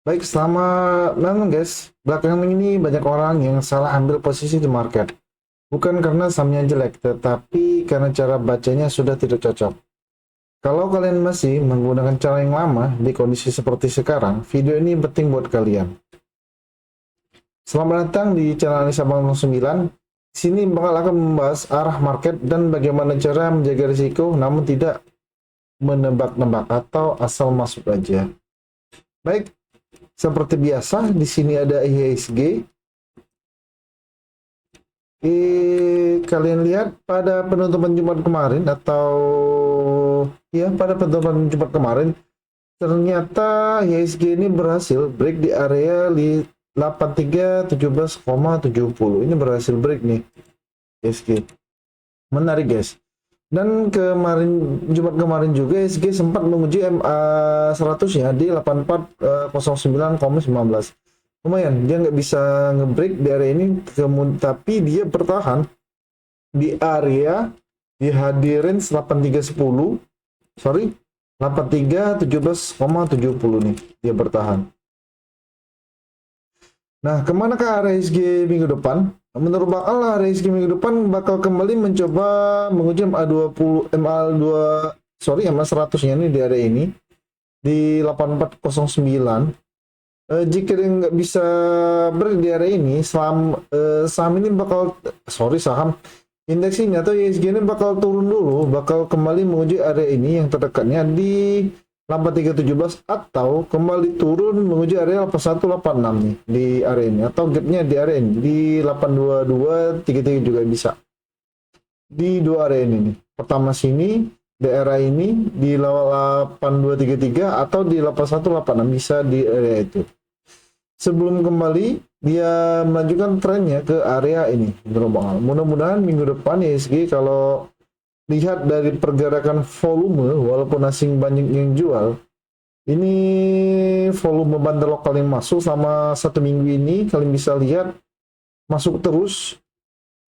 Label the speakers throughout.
Speaker 1: Baik, selama memang guys, belakangan ini banyak orang yang salah ambil posisi di market. Bukan karena sahamnya jelek, tetapi karena cara bacanya sudah tidak cocok. Kalau kalian masih menggunakan cara yang lama di kondisi seperti sekarang, video ini penting buat kalian. Selamat datang di channel Anissa Bang 09. Di sini bakal akan membahas arah market dan bagaimana cara menjaga risiko namun tidak menebak-nebak atau asal masuk aja. Baik, seperti biasa di sini ada IHSG. Kalian lihat pada penutupan Jumat kemarin atau ya pada penutupan Jumat kemarin ternyata IHSG ini berhasil break di area 8317,70. Ini berhasil break nih IHSG. Menarik guys. Dan kemarin Jumat kemarin juga IHSG sempat menguji MA 100 ya di 8409,19. Lumayan, dia nggak bisa ngebreak di area ini, tapi dia bertahan di area di hadirin 8310, sorry, 8317,70 nih, dia bertahan. Nah, kemana ke area IHSG minggu depan? Menurut bakal area IHSG minggu depan bakal kembali mencoba menguji MA20, MA 100-nya nih di area ini di 8409. Jika dia nggak bisa berada di area ini, saham ini bakal, saham indeks ini atau IHSG ini bakal turun dulu, bakal kembali menguji area ini yang terdekatnya di 8317 atau kembali turun menguji area 8186 nih di area ini, atau gapnya di area ini di 82233 juga bisa. Di dua area ini nih. Pertama sini daerah ini di 8233 atau di 8186 bisa di area itu. Sebelum kembali dia melanjutkan trennya ke area ini. Mudah-mudahan minggu depan IHSG kalau lihat dari pergerakan volume, walaupun asing banyak yang jual, ini volume bandar lokal yang masuk selama 1 minggu ini kalian bisa lihat masuk terus.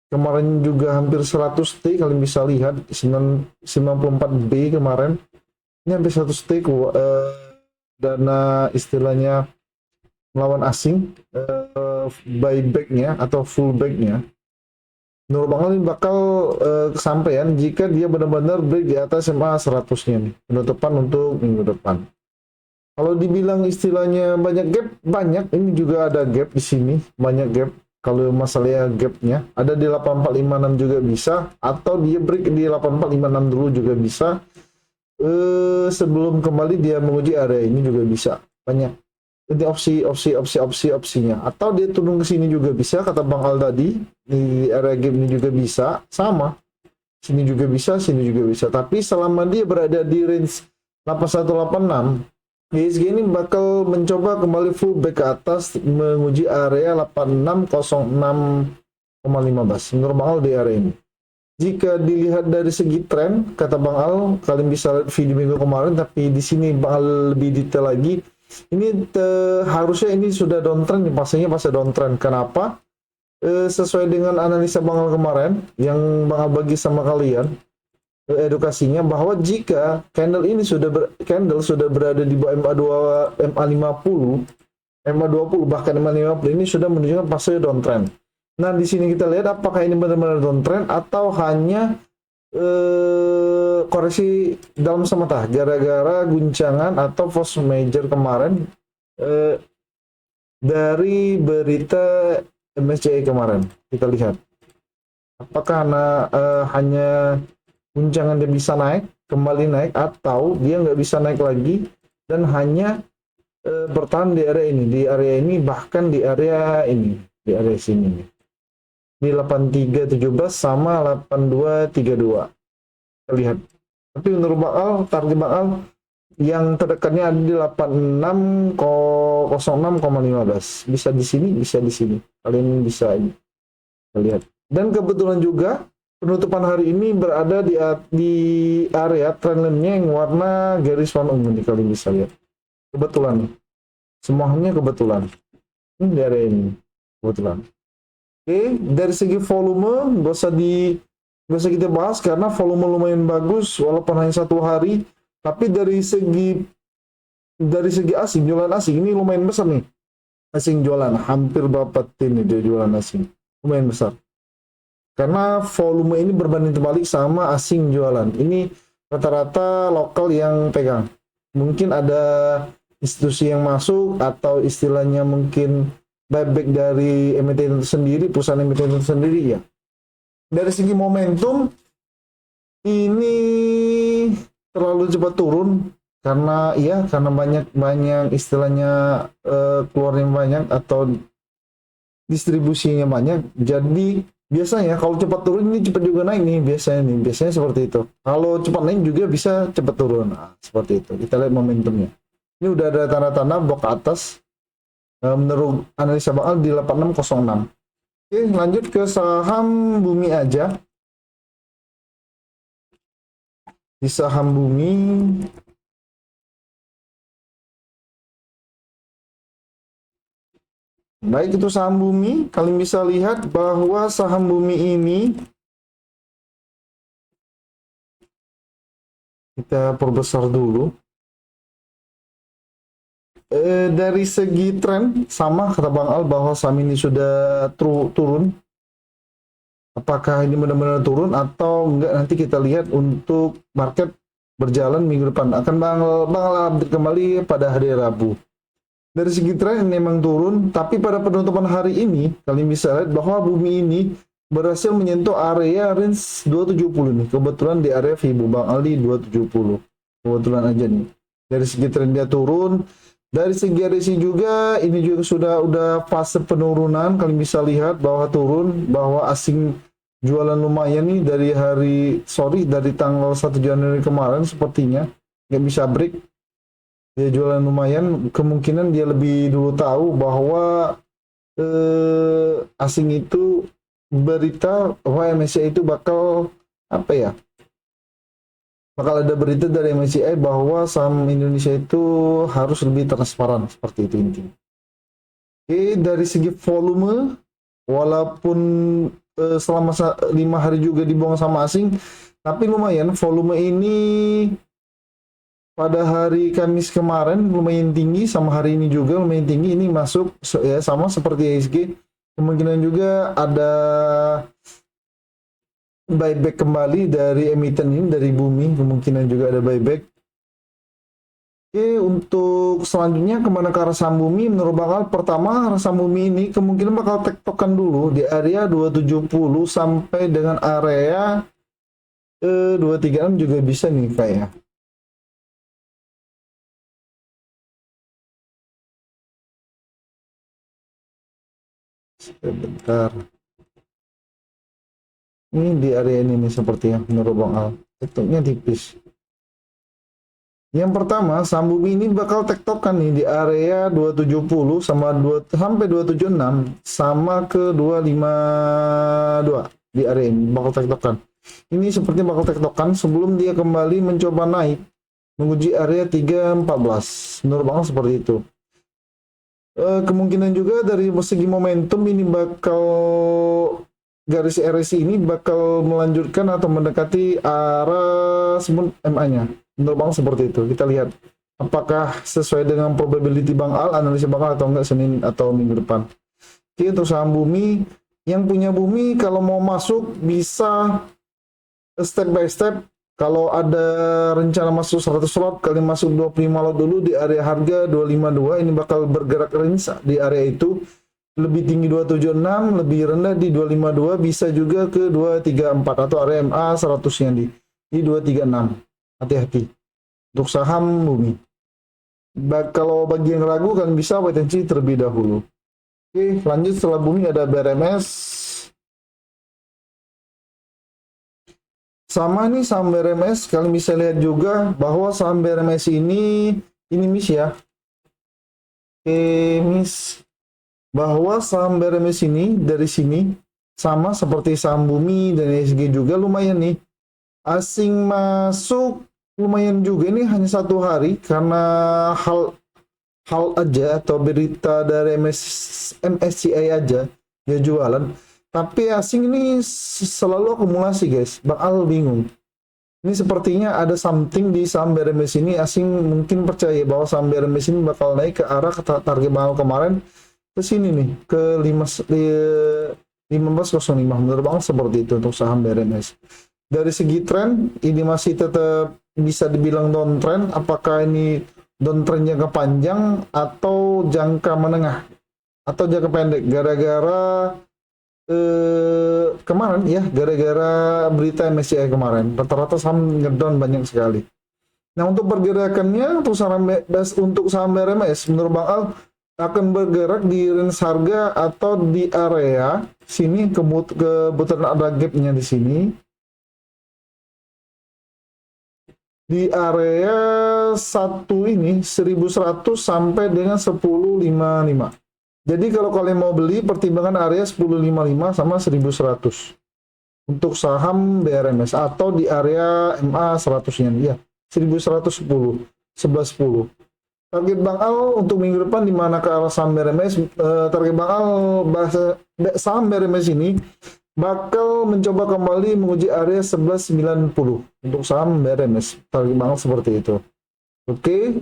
Speaker 1: Kemarin juga hampir 100 T, kalian bisa lihat 94B kemarin. Ini hampir 100 T dana istilahnya melawan asing, buybacknya atau fullbacknya. Menurut Bang Ali bakal kesampaian jika dia benar-benar break di atas MA 100-nya nih, penutupan untuk minggu depan. Kalau dibilang istilahnya banyak gap, banyak. Ini juga ada gap di sini, banyak gap. Kalau masalahnya gapnya ada di 8456 juga bisa, atau dia break di 8456 dulu juga bisa. Sebelum kembali dia menguji area ini juga bisa, banyak. Ini opsinya, atau dia turun ke sini juga bisa, kata Bang Al tadi di area game ini juga bisa, sama sini juga bisa, sini juga bisa, tapi selama dia berada di range 8186, IHSG ini bakal mencoba kembali full back ke atas menguji area 8606,15 menurut Bang Al di area ini. Jika dilihat dari segi tren, kata Bang Al, kalian bisa lihat video minggu kemarin, tapi di sini Bang Al lebih detail lagi. Ini harusnya ini sudah downtrend, pastinya pasti downtrend. Kenapa? Sesuai dengan analisa Bang Al kemarin yang Bang Al bagi sama kalian, edukasinya bahwa jika candle ini sudah berada di bawah MA50, MA20 bahkan MA50 ini sudah menunjukkan fase downtrend. Nah, di sini kita lihat apakah ini benar-benar downtrend atau hanya koreksi dalam semata gara-gara guncangan atau force major kemarin dari berita MSCI kemarin. Kita lihat apakah hanya guncangan dia bisa naik, kembali naik, atau dia nggak bisa naik lagi dan hanya bertahan di area ini, bahkan di area ini, di area sini nih. Di 8317 sama 8232. Lihat. Tapi menurut Bakal, target Bakal yang terdekatnya ada di 8606,15. Bisa di sini, bisa di sini. Kalian bisa ini. Lihat. Dan kebetulan juga penutupan hari ini berada di area trendline-nya yang warna garis warna ungu nih, kalian bisa lihat. Kebetulan nih. Semuanya kebetulan. Ini di area ini. Kebetulan. Oke, dari segi volume nggak usah kita bahas karena volume lumayan bagus walaupun hanya 1 hari. Tapi dari segi dari segi asing, jualan asing ini lumayan besar nih. Asing jualan, hampir berapa tim nih dia jualan asing. Lumayan besar. Karena volume ini berbanding terbalik sama asing jualan. Ini rata-rata lokal yang pegang. Mungkin ada institusi yang masuk atau istilahnya mungkin buyback dari emiten itu sendiri, perusahaan emiten itu sendiri ya. Dari segi momentum ini terlalu cepat turun karena banyak istilahnya keluarnya banyak atau distribusinya banyak. Jadi biasanya kalau cepat turun ini cepat juga naik nih biasanya seperti itu. Kalau cepat naik juga bisa cepat turun. Nah, seperti itu. Kita lihat momentumnya. Ini udah ada tanda-tanda blok atas menurut analisa Bang Al di 8606. Oke, lanjut ke saham Bumi aja. Di saham Bumi baik itu saham Bumi, kalian bisa lihat bahwa saham Bumi ini kita perbesar dulu. Dari segi tren sama kata Bang Al bahwa saham ini sudah turun. Apakah ini benar-benar turun atau enggak, nanti kita lihat untuk market berjalan minggu depan. Akan Bang Al update kembali pada hari Rabu. Dari segi tren ini memang turun, tapi pada penutupan hari ini kalian bisa lihat bahwa Bumi ini berhasil menyentuh area range 270 nih. Kebetulan di area Fibo Bang Ali 270. Kebetulan aja nih. Dari segi tren dia turun, dari segi RSI juga ini juga udah fase penurunan. Kalian bisa lihat bahwa turun, bahwa asing jualan lumayan nih dari tanggal 1 Januari kemarin sepertinya nggak bisa break. Dia jualan lumayan, kemungkinan dia lebih dulu tahu bahwa asing itu berita bahwa MSCI itu bakal bakal ada berita dari MSCI bahwa saham Indonesia itu harus lebih transparan, seperti itu intinya. Oke, dari segi volume, walaupun selama 5 hari juga dibuang sama asing, tapi lumayan volume ini pada hari Kamis kemarin lumayan tinggi, sama hari ini juga lumayan tinggi. Ini masuk ya sama seperti ISG. Kemungkinan juga ada buyback kembali dari emiten ini, dari Bumi. Kemungkinan juga ada buyback. Oke, untuk selanjutnya kemana ke arah saham Bumi? Menurut bakal pertama arah saham Bumi ini kemungkinan bakal tektokan dulu di area 270 sampai dengan area 236 juga bisa nih kayak. Sebentar. Ini di area ini nih sepertinya menurut Bang Al. Tektoknya tipis. Yang pertama, saham Bumi ini bakal tektokan nih di area 270 sama 2 sampai 276 sama ke 252 di area ini bakal tektokan. Ini sepertinya bakal tektokan sebelum dia kembali mencoba naik menguji area 314. Menurut Bang Al seperti itu. Kemungkinan juga dari segi momentum ini bakal garis RSI ini bakal melanjutkan atau mendekati arah MA-nya. Menurut Bang seperti itu. Kita lihat apakah sesuai dengan probability Bang Al, analisa Bang Al atau enggak Senin atau minggu depan. Oke, untuk saham Bumi, yang punya Bumi kalau mau masuk bisa step by step. Kalau ada rencana masuk 100 lot, kalian masuk 25 lot dulu di area harga 252. Ini bakal bergerak range di area itu. Lebih tinggi 276, lebih rendah di 252, bisa juga ke 234 atau area MA 100-nya di 236. Hati-hati untuk saham Bumi. Kalau bagi yang ragu kan bisa wait and see terlebih dahulu. Oke, lanjut setelah Bumi ada BRMS. Sama nih saham BRMS, kalian bisa lihat juga bahwa saham BRMS ini miss ya. Miss. Bahwa saham BRMS ini dari sini sama seperti saham Bumi dan ISG juga lumayan nih. Asing masuk lumayan juga, ini hanya 1 hari karena hal aja atau berita dari MSCI aja dia jualan. Tapi asing ini selalu akumulasi guys, bakal bingung. Ini sepertinya ada something di saham BRMS ini. Asing mungkin percaya bahwa saham BRMS ini bakal naik ke arah target mahal kemarin ke sini nih, ke 1505. Menurut Bang seperti itu untuk saham BRMS. Dari segi tren ini masih tetap bisa dibilang downtrend. Apakah ini downtrend jangka panjang atau jangka menengah atau jangka pendek? Gara-gara kemarin ya, gara-gara berita MSCI kemarin, rata-rata saham ngedown banyak sekali. Nah, untuk pergerakannya untuk saham BRMS menurut Bang Al akan bergerak di range harga atau di area sini, kebetulan ada gapnya di sini, di area satu ini 1100 sampai dengan 1055. Jadi kalau kalian mau beli, pertimbangan area 1055 sama 1100 untuk saham BRMS, atau di area MA 100-nya ya, 1110 1110. Target Bang Al untuk minggu depan di mana ke arah saham BRMS? Target Bang Al saham BRMS ini bakal mencoba kembali menguji area 1190 untuk saham BRMS. Target Bang Al seperti itu. Oke.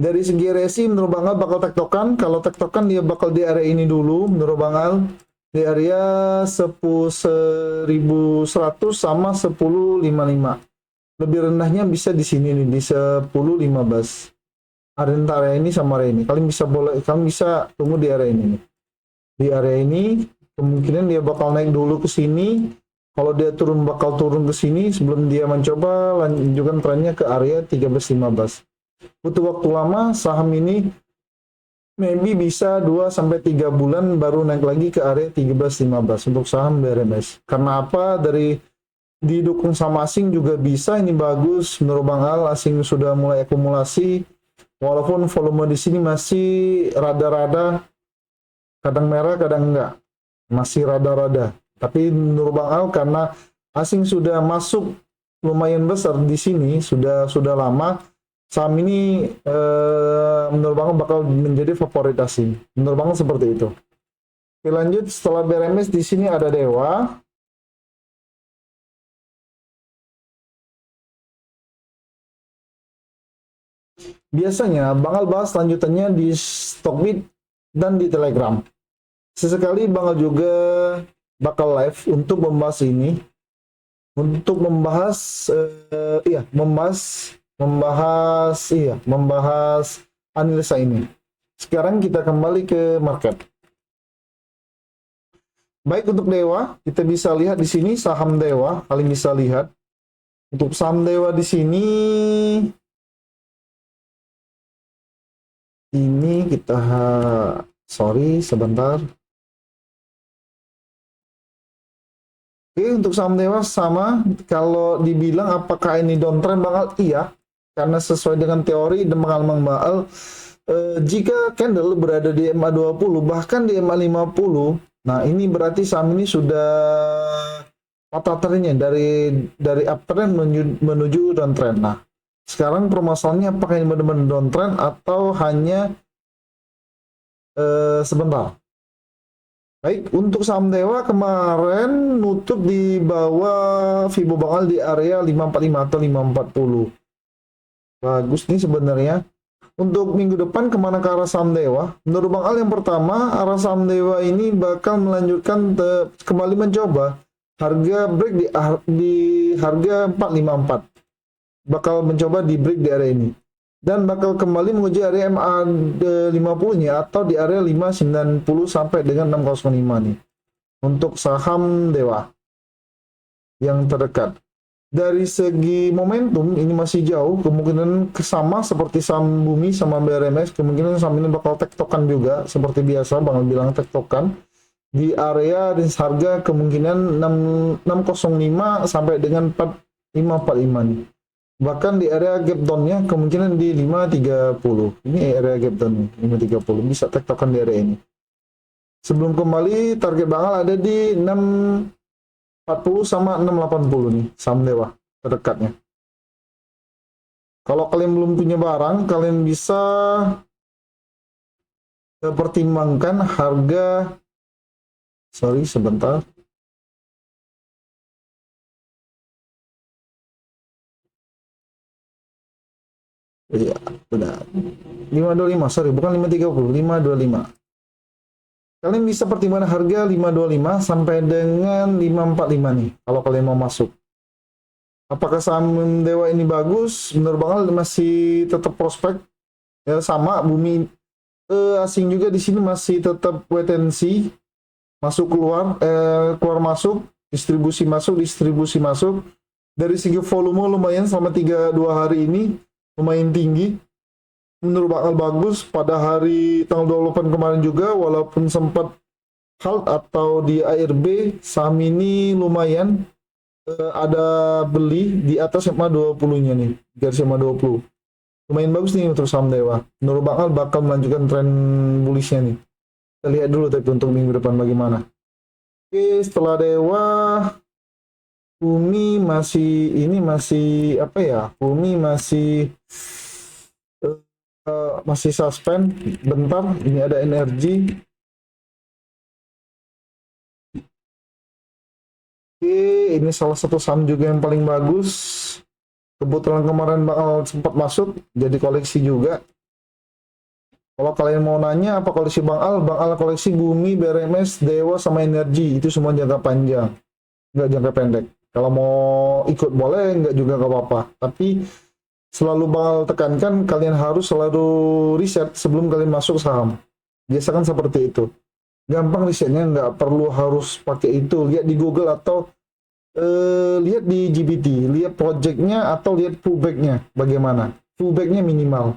Speaker 1: Dari segi resi menurut Bang Al bakal tektokan. Kalau tektokan dia bakal di area ini dulu menurut Bang Al. Di area 1100 sama 1055. Lebih rendahnya bisa di sini nih, di 1015. Area ini sama area ini. Kalian bisa tunggu di area ini nih. Di area ini kemungkinan dia bakal naik dulu ke sini. Kalau dia turun bakal turun ke sini sebelum dia mencoba lanjutkan trennya ke area 1315. Butuh waktu lama, saham ini maybe bisa 2-3 bulan baru naik lagi ke area 1315 untuk saham BRMS. Karena apa? Dari didukung sama asing juga bisa, ini bagus menurut Bang Al. Asing sudah mulai akumulasi, walaupun volume di sini masih rada-rada, kadang merah kadang enggak, masih rada-rada. Tapi menurut Bang Al karena asing sudah masuk lumayan besar di sini, sudah lama, saham ini menurut Bang bakal menjadi favorit asing. Menurut Bang seperti itu. Oke, lanjut, setelah BRMS di sini ada Dewa. Biasanya Bang Al bahas lanjutannya di Stockbit dan di Telegram. Sesekali Bang Al juga bakal live untuk membahas ini, untuk membahas membahas analisa ini. Sekarang kita kembali ke market. Baik, untuk Dewa, kita bisa lihat di sini saham Dewa, kalian bisa lihat. Untuk saham Dewa di sini kita sebentar. Oke, untuk saham Dewa sama, kalau dibilang apakah ini downtrend Bang Al? Iya, karena sesuai dengan teori dan pengalaman Bang Al, jika candle berada di MA20 bahkan di MA50, nah ini berarti saham ini sudah patah trennya dari uptrend menuju downtrend. Nah, sekarang permasalahannya apakah ini benar-benar downtrend atau hanya sebentar. Baik, untuk saham Dewa kemarin nutup di bawah Fibo Bang Al di area 545 atau 540. Bagus nih sebenarnya. Untuk minggu depan kemana ke arah saham Dewa? Menurut Bang Al yang pertama, arah saham Dewa ini bakal melanjutkan kembali mencoba harga break di harga 454. Bakal mencoba di break di area ini. Dan bakal kembali menguji area MA50-nya atau di area 590 sampai dengan 605 nih. Untuk saham Dewa yang terdekat. Dari segi momentum ini masih jauh, kemungkinan sama seperti saham Bumi sama BRMS, kemungkinan saham ini bakal tektokan juga seperti biasa Bang bilang tektokan di area range harga kemungkinan 605 sampai dengan 545 nih. Bahkan di area gap down-nya kemungkinan di 530. Ini area gap down 530, bisa tektokan di area ini. Sebelum kembali target Bang Al ada di 640 sama 680 nih saham Dewa terdekatnya. Kalau kalian belum punya barang, kalian bisa pertimbangkan harga, sebentar. Iya, benar. 525, sorry, bukan 530, 525. Kalian bisa pertimbangan harga 525 sampai dengan 545 nih, kalau kalian mau masuk. Apakah saham Dewa ini bagus? Menurut Bang Al masih tetap prospek. Ya, sama Bumi asing juga di sini masih tetap wait and see, masuk keluar, keluar masuk, distribusi masuk. Dari segi volume lumayan selama 2 hari ini lumayan tinggi. Menurut bakal bagus pada hari tanggal 28 kemarin juga, walaupun sempat halt atau di ARB, saham ini lumayan ada beli di atas SMA 20-nya nih, garis SMA 20. Lumayan bagus nih untuk saham Dewa. Menurut bakal melanjutkan tren bullishnya nih. Kita lihat dulu tapi untuk minggu depan bagaimana. Oke, setelah Dewa, Bumi masih apa ya? Bumi masih suspend. Bentar, ini ada energi. Oke, ini salah satu saham juga yang paling bagus. Kebetulan kemarin bakal sempat masuk, jadi koleksi juga. Kalau kalian mau nanya apa koleksi Bang Al koleksi Bumi, BRMS, Dewa, sama Energi. Itu semua jangka panjang, nggak jangka pendek. Kalau mau ikut boleh, nggak juga nggak apa-apa. Tapi selalu Bang Al tekankan, kalian harus selalu riset sebelum kalian masuk saham. Biasakan seperti itu. Gampang risetnya, nggak perlu harus pakai itu. Lihat di Google atau lihat di GPT, lihat projectnya atau lihat pullbacknya bagaimana. Pullbacknya minimal.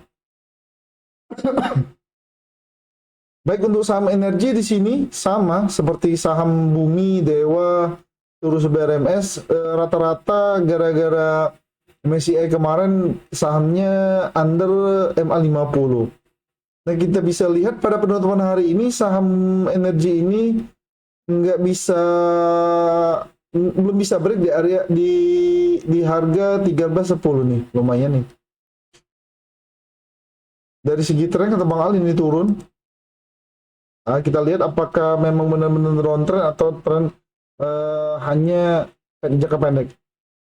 Speaker 1: Baik untuk saham energi di sini sama seperti saham Bumi, Dewa, terus BRMS rata-rata gara-gara MSCI kemarin sahamnya under MA50. Nah, kita bisa lihat pada penutupan hari ini saham energi ini nggak bisa belum bisa break di area di harga 13.10 nih, lumayan nih. Dari segi tren kata Bang Ali ini turun. Nah, kita lihat apakah memang benar-benar downtrend atau tren hanya jangka pendek.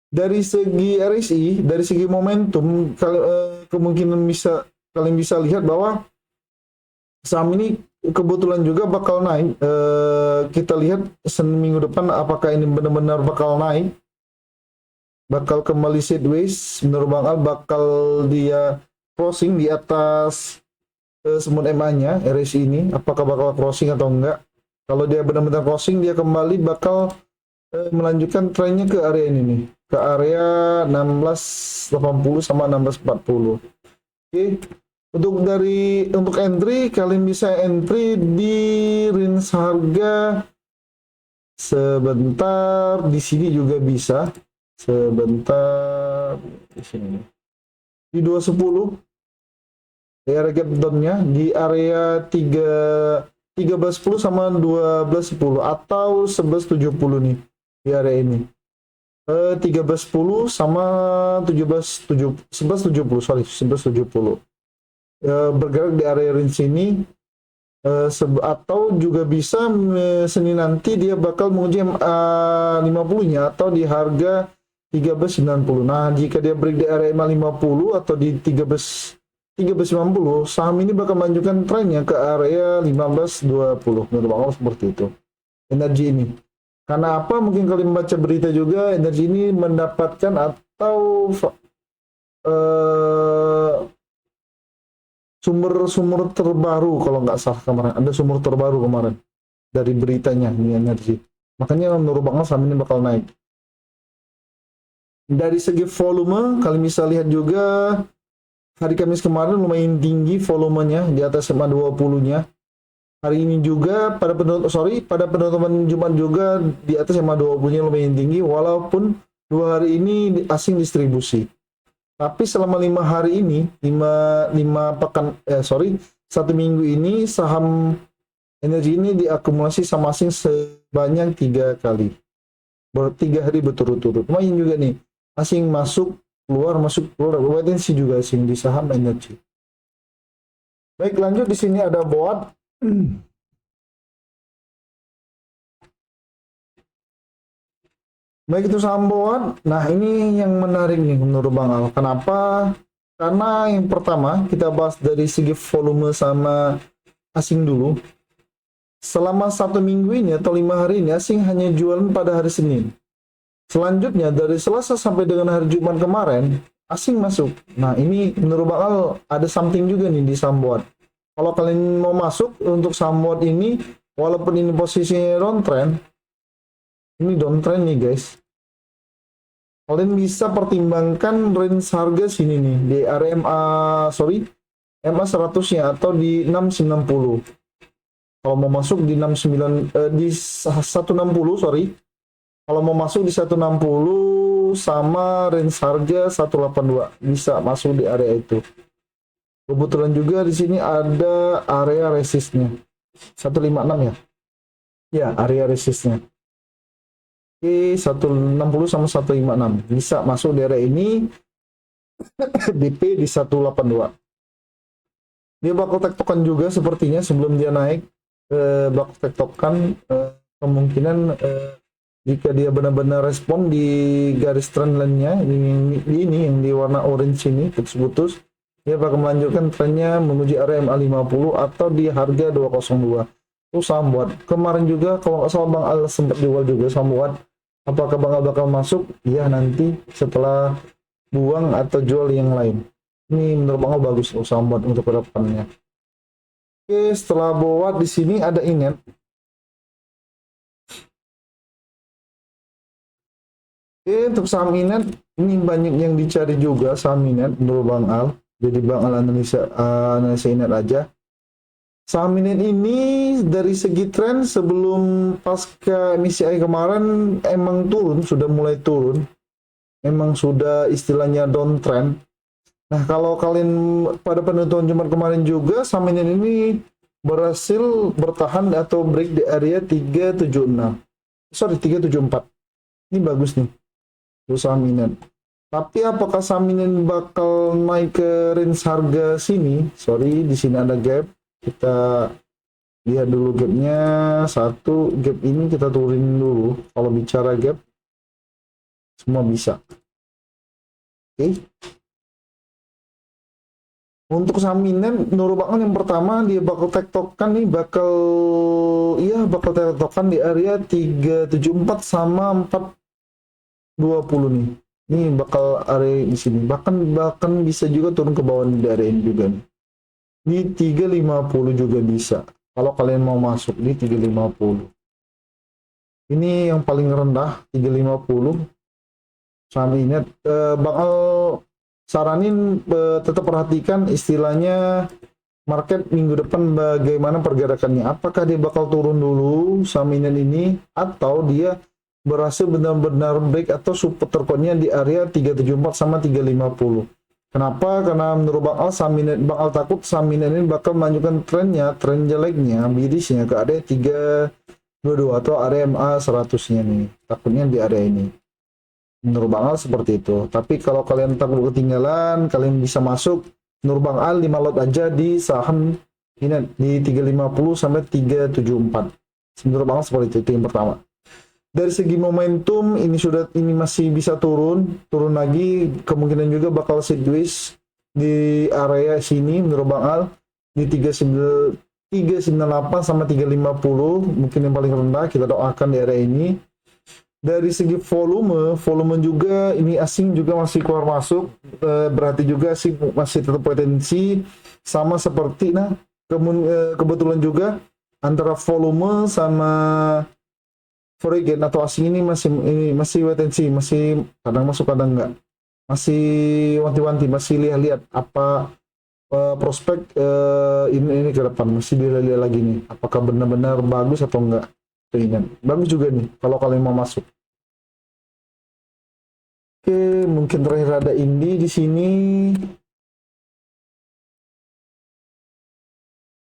Speaker 1: Dari segi RSI, dari segi momentum, kemungkinan kalian bisa lihat bahwa saham ini kebetulan juga bakal naik. Kita lihat seminggu depan apakah ini benar-benar bakal naik, bakal kembali sideways. Menurut Bang Al bakal dia crossing di atas semut MA-nya RSI ini, apakah bakal crossing atau enggak. Kalau dia benar-benar crossing, dia kembali bakal melanjutkan trennya ke area ini nih, ke area 1680 sama 1640. Oke. Untuk entry, kalian bisa entry di range harga sebentar, di sini juga bisa sebentar, di sini di 210 area gap down-nya di area 1310 sama 1210 atau 1170 nih di area ini. 1310 sama 1170, sorry, 1170. Bergerak di area range ini, atau juga bisa Senin nanti dia bakal menguji MA50-nya atau di harga 1390. Nah, jika dia break di area MA50 atau di 1390, saham ini bakal melanjutkan trennya ke area 1520. Menurut Bang seperti itu. Energi ini. Karena apa? Mungkin kalian membaca berita juga, energi ini mendapatkan atau sumber terbaru, kalau nggak salah kemarin ada sumber terbaru kemarin dari beritanya ini energi. Makanya menurut Bang saham ini bakal naik. Dari segi volume, kalian bisa lihat juga hari Kamis kemarin lumayan tinggi volumenya di atas SMA 20-nya. Hari ini juga pada penutupan Jumat juga di atas SMA 20-nya lumayan tinggi, walaupun 2 hari ini asing distribusi. Tapi selama 5 hari ini, 1 minggu ini saham energi ini diakumulasi sama asing sebanyak 3 kali. 3 hari berturut-turut. Lumayan juga nih. Asing masuk keluar potensi juga asing di saham energi. Baik, lanjut di sini ada BOAT. Baik, itu saham BOAT. Nah, ini yang menarik nih menurut Bang Al. Kenapa Karena yang pertama kita bahas dari segi volume sama asing dulu. Selama 1 minggu ini atau 5 hari ini asing hanya jualan pada hari Senin. Selanjutnya dari Selasa sampai dengan hari Jumat kemarin asing masuk. Nah ini menurut bakal ada something juga nih di Samboat. Kalau kalian mau masuk untuk Samboat ini, walaupun ini posisinya downtrend, ini downtrend nih guys. Kalian bisa pertimbangkan range harga sini nih di area MA 100-nya atau di 690. Kalau mau masuk di 160, sorry. Kalau mau masuk di 160 sama range harga 182 bisa masuk di area itu. Kebetulan juga di sini ada area resistnya 156 ya. Ya, area resistnya. Oke, 160 sama 156 bisa masuk di area ini. DP di 182. Dia bakal tektokan juga sepertinya sebelum dia naik. Bakal tektokan kemungkinan jika dia benar-benar respon di garis trendline-nya ini yang di warna orange ini putus-putus, dia bakal melanjutkan trennya menuju area MA50 atau di harga 202. Itu Samboat. Kemarin juga kalau nggak salah Bang Al sempat jual juga Samboat. Apakah Bang Al bakal masuk? Ya nanti setelah buang atau jual yang lain. Ini menurut Bang Al bagus loh Samboat untuk kedepannya. Oke, setelah Boat di sini ada Inet. Untuk saham Inet ini banyak yang dicari juga saham Inet menurut Bang Al. Jadi Bang Al analisa Inet aja. Saham Inet ini dari segi tren sebelum pasca MSCI kemarin emang turun, sudah mulai turun. Emang sudah istilahnya downtrend. Nah, kalau kalian pada penutupan Jumat kemarin juga saham Inet ini berhasil bertahan atau break di area 376. Sorry, 374. Ini bagus nih. Saham Inet. Tapi apakah saham Inet bakal naik ke range harga sini? Sorry, di sini ada gap. Kita lihat dulu gapnya. Satu gap ini kita turunin dulu. Kalau bicara gap, semua bisa. Oke. Untuk saham Inet, menurut Bang yang pertama dia bakal tektokan nih, bakal tektokan di area 374 sama 420 nih. Ini bakal area di sini. Bahkan bisa juga turun ke bawah di area ini juga nih. Di 350 juga bisa. Kalau kalian mau masuk di 350. Ini yang paling rendah 350. Saham Inet bakal saranin tetap perhatikan istilahnya market minggu depan bagaimana pergerakannya. Apakah dia bakal turun dulu saham Inet ini atau dia berhasil benar-benar break atau support terkuatnya di area 374 sama 350. Kenapa? Karena menurut Bang Al takut saham Inet ini bakal melanjutkan tren jeleknya, birisnya ke area 322 atau area MA 100-nya nih. Takutnya di area ini. Menurut Bang Al seperti itu. Tapi kalau kalian takut ketinggalan, kalian bisa masuk menurut Bang Al 5 lot aja di saham Inet di 350 sampai 374. Menurut Bang Al seperti itu yang pertama. Dari segi momentum ini masih bisa turun lagi, kemungkinan juga bakal sideways di area sini menurut Bang Al di 398 sama 350 mungkin yang paling rendah, kita doakan di area ini. Dari segi volume juga ini asing juga masih keluar masuk, berarti juga sih masih tetap potensi sama seperti kebetulan juga antara volume sama foreign atau asing ini masih wait and see, masih kadang masuk kadang enggak, masih wanti-wanti, masih lihat-lihat apa prospek ini ke depan, masih dilihat lagi nih apakah benar-benar bagus atau enggak. Ingat bagus juga nih kalau kalian mau masuk. Oke, mungkin terakhir ada Indi di sini.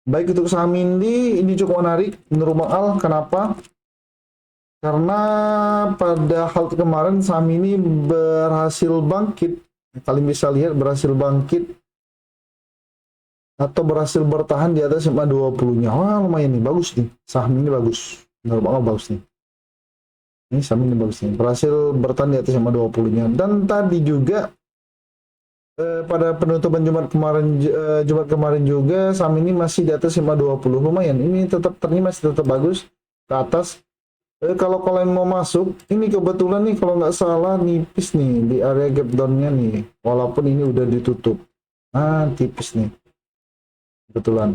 Speaker 1: Baik, untuk saham Indi ini cukup menarik menurut Bang Al. Kenapa? Karena pada hal kemarin saham ini berhasil bangkit. Kalian bisa lihat berhasil bangkit atau berhasil bertahan di atas 20-nya. Wah, lumayan nih, bagus nih. Saham ini bagus. Menurut Bang Al bagus nih. Ini saham ini bagus nih. Berhasil bertahan di atas 20-nya. Dan tadi juga pada penutupan Jumat kemarin juga saham ini masih di atas 520, lumayan. Ini tetap masih tetap bagus ke atas. Kalau kalian mau masuk, ini kebetulan nih kalau nggak salah nipis nih di area gap down-nya nih, walaupun ini udah ditutup. Tipis nih. Kebetulan.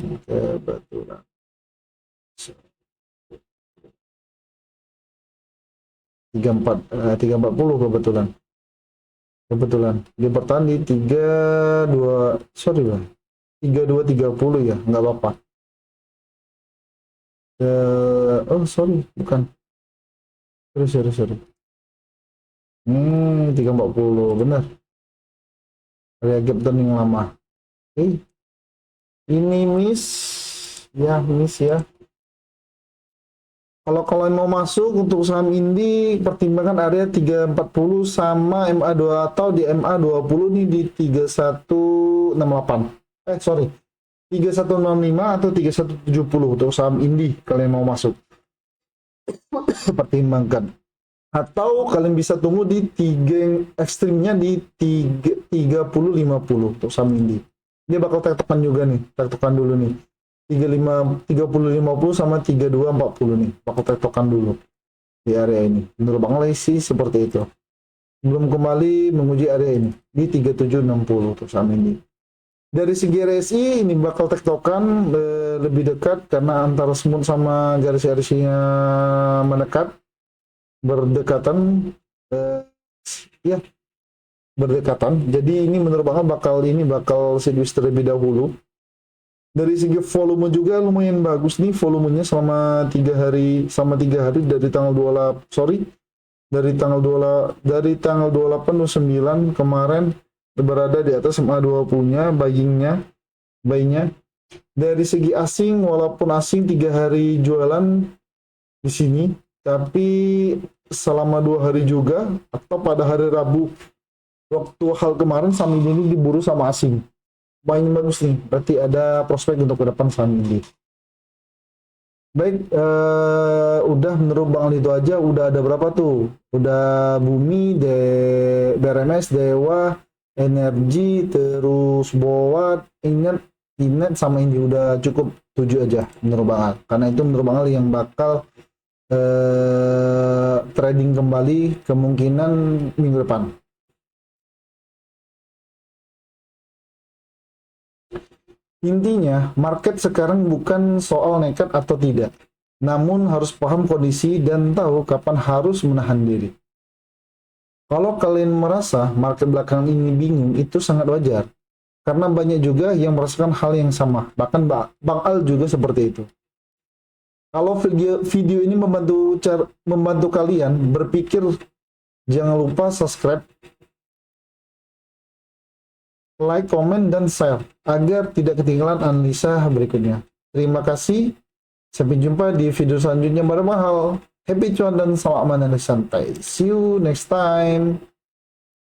Speaker 1: 340 kebetulan. Dia bertahan di 32, sorry bang, 3230 ya, nggak apa-apa. Oh sorry, bukan. Sorry. 340 benar. Area gap down yang lama. Ini miss ya. Kalau kalian mau masuk untuk saham Indi, pertimbangkan area 340 sama MA2 atau di MA20 nih di 3168. Sorry. 3165 atau 3170 untuk saham Indi kalian mau masuk. Pertimbangkan. Atau kalian bisa tunggu di 3 ekstrimnya di 3050 untuk saham Indi. Dia bakal tektokan juga nih, tektokan dulu nih. 3050 sama 3240 nih, bakal tektokan dulu di area ini. Menurut Bang Lei sih seperti itu. Belum kembali menguji area ini di 3760 untuk saham ini. Dari segi RSI ini bakal tektokan lebih dekat karena antara smooth sama garis RSI-nya mendekat, berdekatan, berdekatan. Jadi ini menurut Bang bakal seduce terlebih dahulu. Dari segi volume juga lumayan bagus nih volumenya selama 3 hari dari tanggal 28 29 kemarin berada di atas MA20-nya, buying-nya. Dari segi asing, walaupun asing 3 hari jualan di sini, tapi selama 2 hari juga atau pada hari Rabu waktu hal kemarin saham ini diburu sama asing. Buying bagus nih, berarti ada prospek untuk ke depan saham ini. Baik, udah menurut Bang Ali itu aja. Udah ada berapa tuh? Udah Bumi, BRMS, Dewa, Energi, terus Boat, Inet sama ini udah cukup 7 aja menurut Bang Ali. Karena itu menurut Bang Ali yang bakal trading kembali kemungkinan minggu depan. Intinya, market sekarang bukan soal nekat atau tidak, namun harus paham kondisi dan tahu kapan harus menahan diri. Kalau kalian merasa market belakangan ini bingung, itu sangat wajar, karena banyak juga yang merasakan hal yang sama, bahkan Bang Al juga seperti itu. Kalau video ini membantu kalian berpikir, jangan lupa subscribe, like, komen, dan share agar tidak ketinggalan analisa berikutnya. Terima kasih. Sampai jumpa di video selanjutnya. Happy cuan dan selamat menanam santai. See you next time.